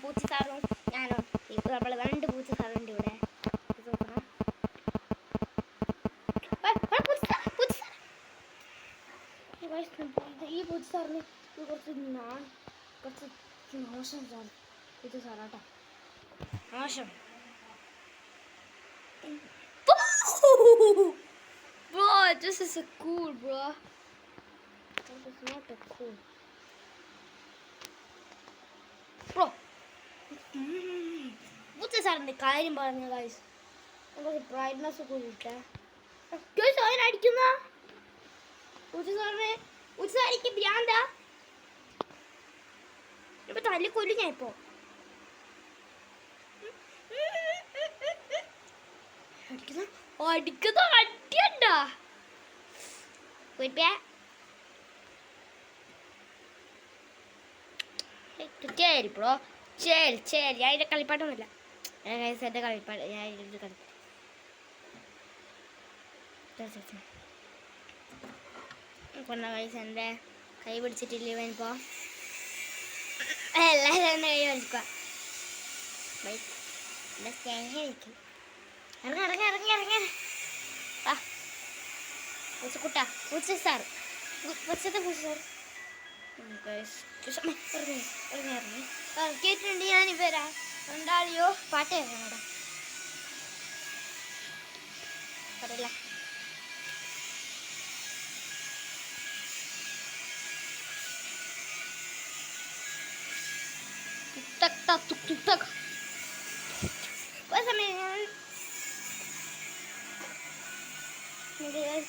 പൂച്ച സാറും ഞാനോ നമ്മൾ 2 പൂച്ച സാറുണ്ട് ഇവിടെ. ഈ പൂച്ച സാറിന് കുറച്ച് മോശം സാർ പൂച്ച സാറാട്ടോ, മോശം. Bro, this is a cool, bro. That is not a cool. Bro. What's this on the കാര്യം പറഞ്ഞു guys. നമുക്ക് brightness കൂടിട്ടെ. Guys, അവൻ അടിക്കുന്ന. ഉച്ചസാരിക്ക് ഭ്രാന്താ. ഇപ്പൊ തല്ലി കൊല്ലും ഞാൻ ഇപ്പോ. അടിക്കുന്ന അടിയണ്ടാ. ശരി ബ്രോ, ശരി ശരി. ഞാൻ ഇതിൻ്റെ കളിപ്പാട്ടൊന്നുമില്ല. എൻ്റെ കളിപ്പാട്ട് ഞാൻ ഇതിൻ്റെ കളി കൊണ്ട കൈസ് എൻ്റെ കൈ പിടിച്ചിട്ടില്ല ഇവനിപ്പോൾ. എല്ലാവരും എൻ്റെ കൈ വലിക്കുക. എൻ്റെ സ്നേഹം എനിക്ക് ഇറങ്ങി ഇറങ്ങി ഇറങ്ങി ഇറങ്ങി. ആ പൂച്ചക്കുട്ട പൂച്ച സാർ, പൂച്ചത്തെ പൂച്ച സാർ ഇറങ്ങി ഇറങ്ങി ഇറങ്ങി കേട്ടിട്ടുണ്ട്. ഞാൻ വരാം. രണ്ടാളിയോ പാട്ട് കേൾക്കണം അവിടെ പറയില്ല.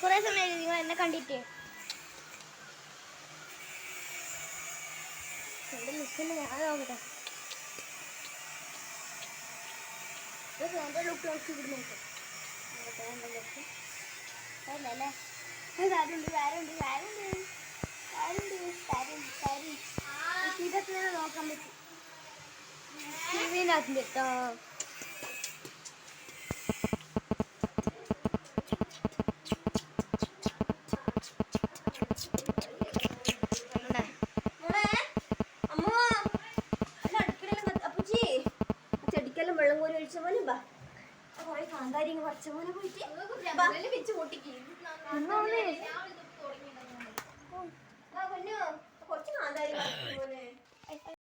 കുറെ സമയം നിങ്ങൾ എന്നെ കണ്ടിട്ട് നിൽക്കുന്ന ഞാൻ നോക്കട്ടെ. എൻ്റെ ലുക്ക് നോക്കി ഇവിടെ നോക്കും. എൻ്റെ ലുക്ക് അല്ലേ ആരുണ്ട് ആരുണ്ട് ആരുണ്ട് ആരുണ്ട് കാര്യം ഇതൊക്കെ നോക്കാൻ പറ്റും. ടിവിനകത്ത് കേട്ടോ. വെള്ളം കോരി ഒഴിച്ച പോലെ കുറെ കാന്താരി പറിച്ച പോലെ പോയിട്ട് കുറച്ച് കാന്താരി പോലെ